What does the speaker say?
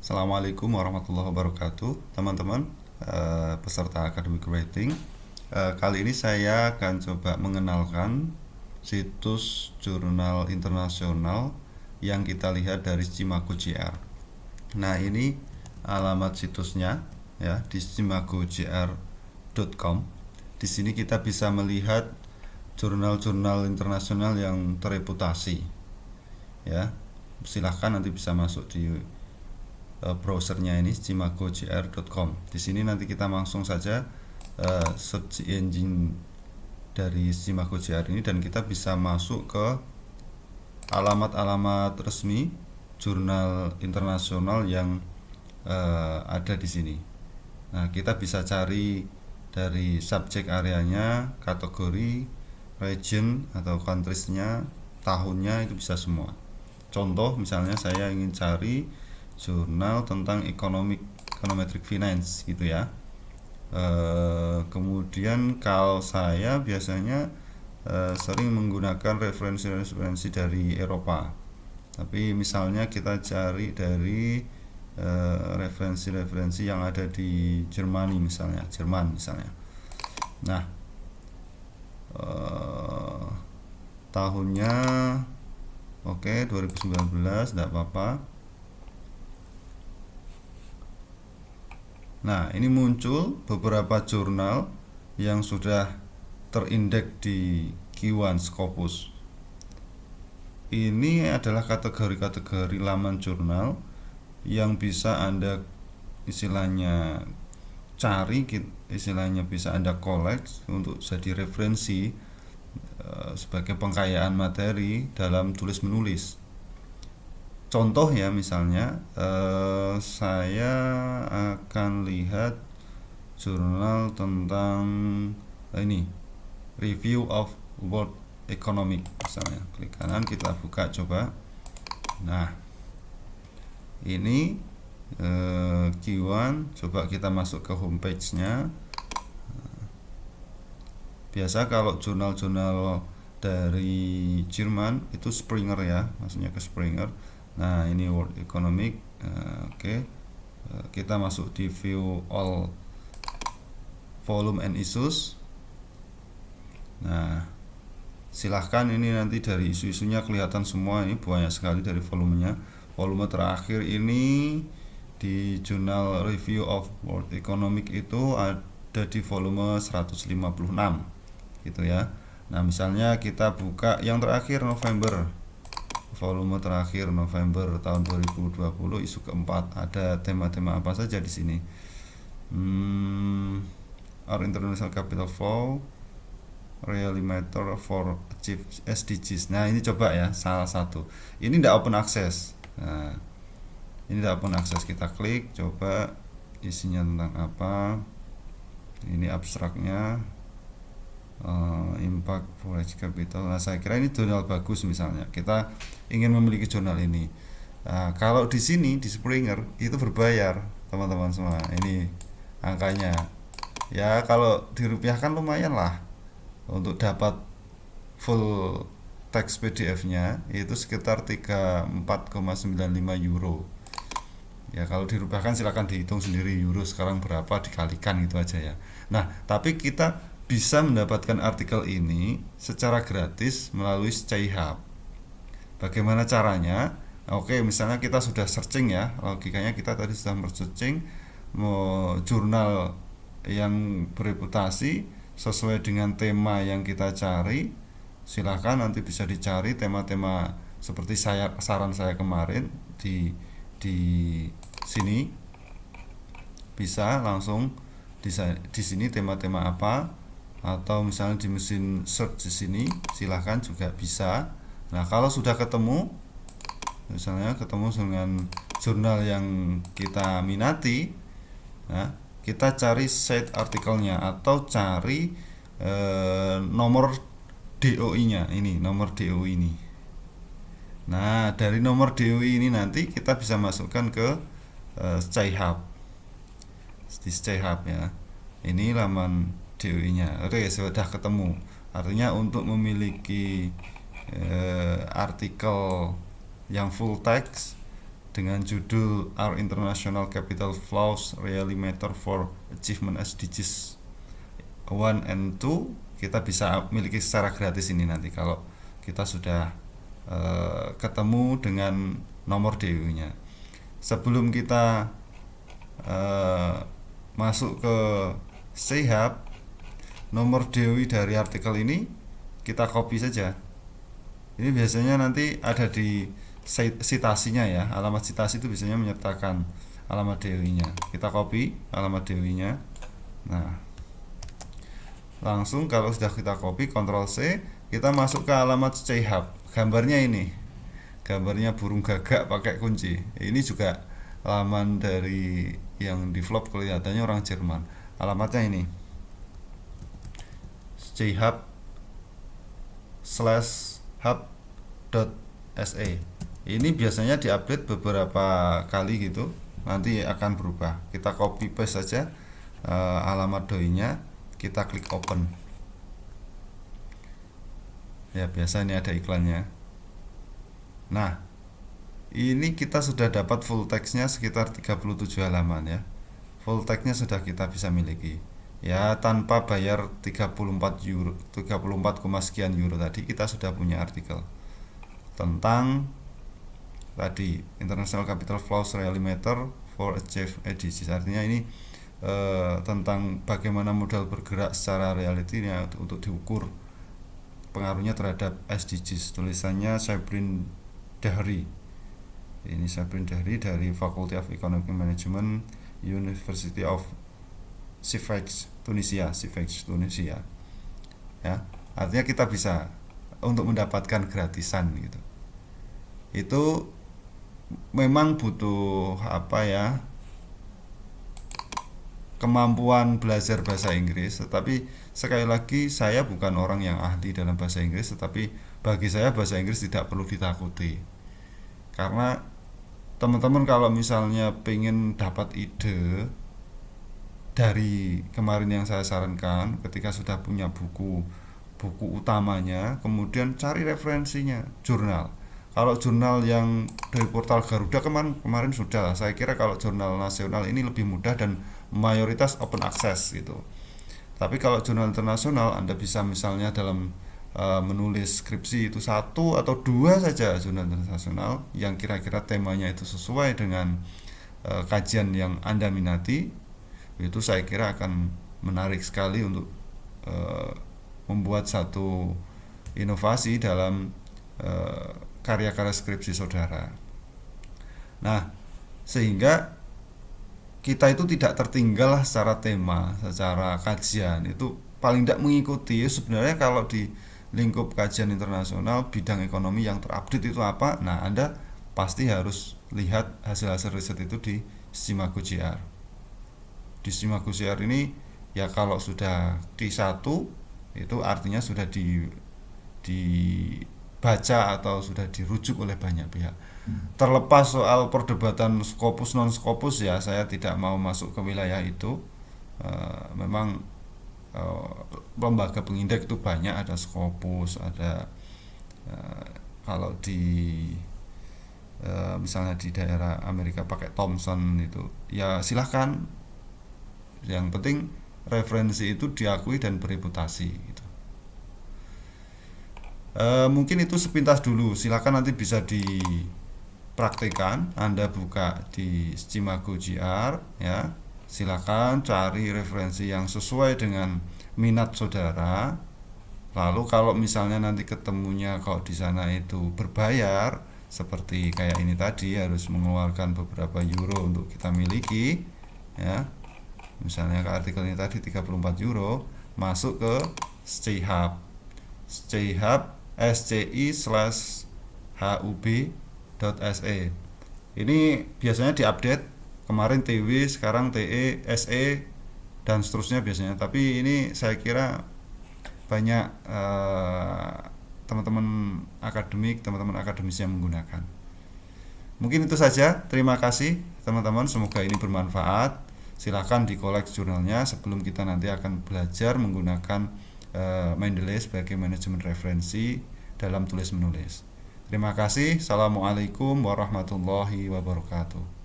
Assalamualaikum warahmatullahi wabarakatuh, teman-teman peserta Academic Writing. Kali ini saya akan coba mengenalkan situs jurnal internasional yang kita lihat dari Simago JR. Nah, ini alamat situsnya ya di simagojr.com. Di sini kita bisa melihat jurnal-jurnal internasional yang terreputasi. Ya, silahkan nanti bisa masuk di browsernya ini simagojr.com. Di sini nanti kita langsung saja search engine dari Simago JR ini dan kita bisa masuk ke alamat-alamat resmi jurnal internasional yang ada di sini. Nah, kita bisa cari dari subjek areanya, kategori, region atau countries-nya, tahunnya, itu bisa semua. Contoh misalnya saya ingin cari jurnal tentang econometric finance gitu ya. Kemudian kalau saya biasanya sering menggunakan referensi dari Eropa. Tapi misalnya kita cari dari referensi yang ada di Jerman misalnya. Nah, tahunnya oke, 2019 tidak apa-apa. Nah, ini muncul beberapa jurnal yang sudah terindeks di Q1 Scopus. Ini adalah kategori-kategori laman jurnal yang bisa Anda istilahnya cari, istilahnya bisa Anda collect untuk jadi referensi sebagai pengkayaan materi dalam tulis menulis. Contoh ya, misalnya saya akan lihat jurnal tentang ini, Review of World Economic misalnya. Klik kanan, kita buka coba. Nah, ini Q1, coba kita masuk ke homepage-nya. Biasa kalau jurnal-jurnal dari Jerman itu Springer ya, maksudnya ke Springer. Nah, ini World Economic. Oke. Kita masuk di view all volume and issues. Nah, silahkan ini nanti dari isu-isunya kelihatan semua, ini banyak sekali dari volumenya. Volume terakhir ini di jurnal Review of World Economic itu ada di volume 156 gitu ya. Nah, misalnya kita buka yang terakhir November, volume terakhir November tahun 2020, isu keempat, ada tema-tema apa saja di sini. Our International Capital Flow, Really Matter for Achieve SDGs. Nah, ini coba ya, salah satu. Ini tidak open access. Nah, ini tidak open access. Kita klik, coba isinya tentang apa. Ini abstraknya. Impact for capital. Nah, saya kira ini jurnal bagus misalnya. Kita ingin memiliki jurnal ini. Nah, kalau di sini di Springer itu berbayar, teman-teman semua. Ini angkanya. Ya, kalau dirupiahkan lumayan lah. Untuk dapat full teks PDF-nya itu sekitar 34,95 euro. Ya, kalau dirupiahkan silakan dihitung sendiri euro sekarang berapa, dikalikan gitu aja ya. Nah, tapi kita bisa mendapatkan artikel ini secara gratis melalui Skyhub. Bagaimana caranya? Oke, misalnya kita sudah searching ya, logikanya kita tadi sudah searching jurnal yang bereputasi sesuai dengan tema yang kita cari. Silahkan nanti bisa dicari tema-tema seperti saran saya kemarin di sini, bisa langsung di sini tema-tema apa, atau misalnya di mesin search di sini silahkan juga bisa. Nah, kalau sudah ketemu, misalnya ketemu dengan jurnal yang kita minati, nah, kita cari cite artikelnya atau cari nomor DOI-nya, ini nomor DOI ini. Nah, dari nomor DOI ini nanti kita bisa masukkan ke Skyhub. Di Skyhub ya. Ini laman DOI-nya. Oke, sudah ketemu. Artinya untuk memiliki artikel yang full text dengan judul Our International Capital Flows Really Matter for Achievement SDGs 1 and 2. Kita bisa miliki secara gratis ini nanti kalau kita sudah ketemu dengan nomor DU-nya. Sebelum kita masuk ke C-Hub, nomor DOI dari artikel ini kita copy saja. Ini biasanya nanti ada di citasinya ya, alamat citasi itu biasanya menyertakan alamat DOI-nya. Kita copy alamat DOI-nya. Nah, langsung kalau sudah kita copy, Ctrl C, kita masuk ke alamat C-Hub. Gambarnya ini, gambarnya burung gagak pakai kunci. Ini juga alamat dari yang develop, kelihatannya orang Jerman. Alamatnya ini chub/hub.se. Ini biasanya diupdate beberapa kali gitu, nanti akan berubah. Kita copy paste saja alamat doi-nya, kita klik open. Ya, biasa ini ada iklannya. Nah, ini kita sudah dapat full text-nya sekitar 37 halaman ya. Full text-nya sudah kita bisa miliki. Ya, tanpa bayar 34 euro, 34, sekian euro tadi kita sudah punya artikel tentang tadi International Capital Flows Really Matter for Achieve SDGs. Artinya ini tentang bagaimana modal bergerak secara realitinya untuk diukur pengaruhnya terhadap SDGs. Tulisannya Sabrine Dahri. Ini Sabrine Dahri dari Faculty of Economic Management, University of Sfax Tunisia. Ya, artinya kita bisa untuk mendapatkan gratisan gitu. Itu memang butuh kemampuan belajar bahasa Inggris, tetapi sekali lagi saya bukan orang yang ahli dalam bahasa Inggris, tetapi bagi saya bahasa Inggris tidak perlu ditakuti. Karena teman-teman kalau misalnya pengen dapat ide dari kemarin yang saya sarankan, ketika sudah punya buku utamanya, kemudian cari referensinya, jurnal. Kalau jurnal yang dari portal Garuda kemarin sudah, saya kira kalau jurnal nasional ini lebih mudah dan mayoritas open access gitu. Tapi kalau jurnal internasional, Anda bisa misalnya dalam menulis skripsi itu 1 atau 2 saja jurnal internasional yang kira-kira temanya itu sesuai dengan kajian yang Anda minati, itu saya kira akan menarik sekali untuk membuat satu inovasi dalam karya-karya skripsi saudara. Nah, sehingga kita itu tidak tertinggal secara tema, secara kajian, itu paling tidak mengikuti. Sebenarnya kalau di lingkup kajian internasional bidang ekonomi yang terupdate itu apa, nah Anda pasti harus lihat hasil-hasil riset itu di Simago JR. Di Simago JR ini ya kalau sudah Q1 itu artinya sudah dibaca atau sudah dirujuk oleh banyak pihak. Terlepas soal perdebatan Scopus non Scopus ya, saya tidak mau masuk ke wilayah itu. Memang lembaga pengindeks itu banyak, ada Scopus, ada kalau di misalnya di daerah Amerika pakai Thomson itu ya silahkan, yang penting referensi itu diakui dan bereputasi gitu. Mungkin itu sepintas dulu, silahkan nanti bisa dipraktekan. Anda buka di Simago JR ya, silahkan cari referensi yang sesuai dengan minat saudara. Lalu kalau misalnya nanti ketemunya kalau di sana itu berbayar, seperti kayak ini tadi harus mengeluarkan beberapa euro untuk kita miliki ya, misalnya ke artikel ini tadi 34 euro, masuk ke C-Hub sci/hub.se. Ini biasanya diupdate, kemarin TW, sekarang TE, SE dan seterusnya biasanya. Tapi ini saya kira banyak teman-teman akademis yang menggunakan. Mungkin itu saja. Terima kasih teman-teman, semoga ini bermanfaat. Silahkan dikolek jurnalnya sebelum kita nanti akan belajar menggunakan Mendeley sebagai manajemen referensi dalam tulis menulis. Terima kasih. Assalamualaikum warahmatullahi wabarakatuh.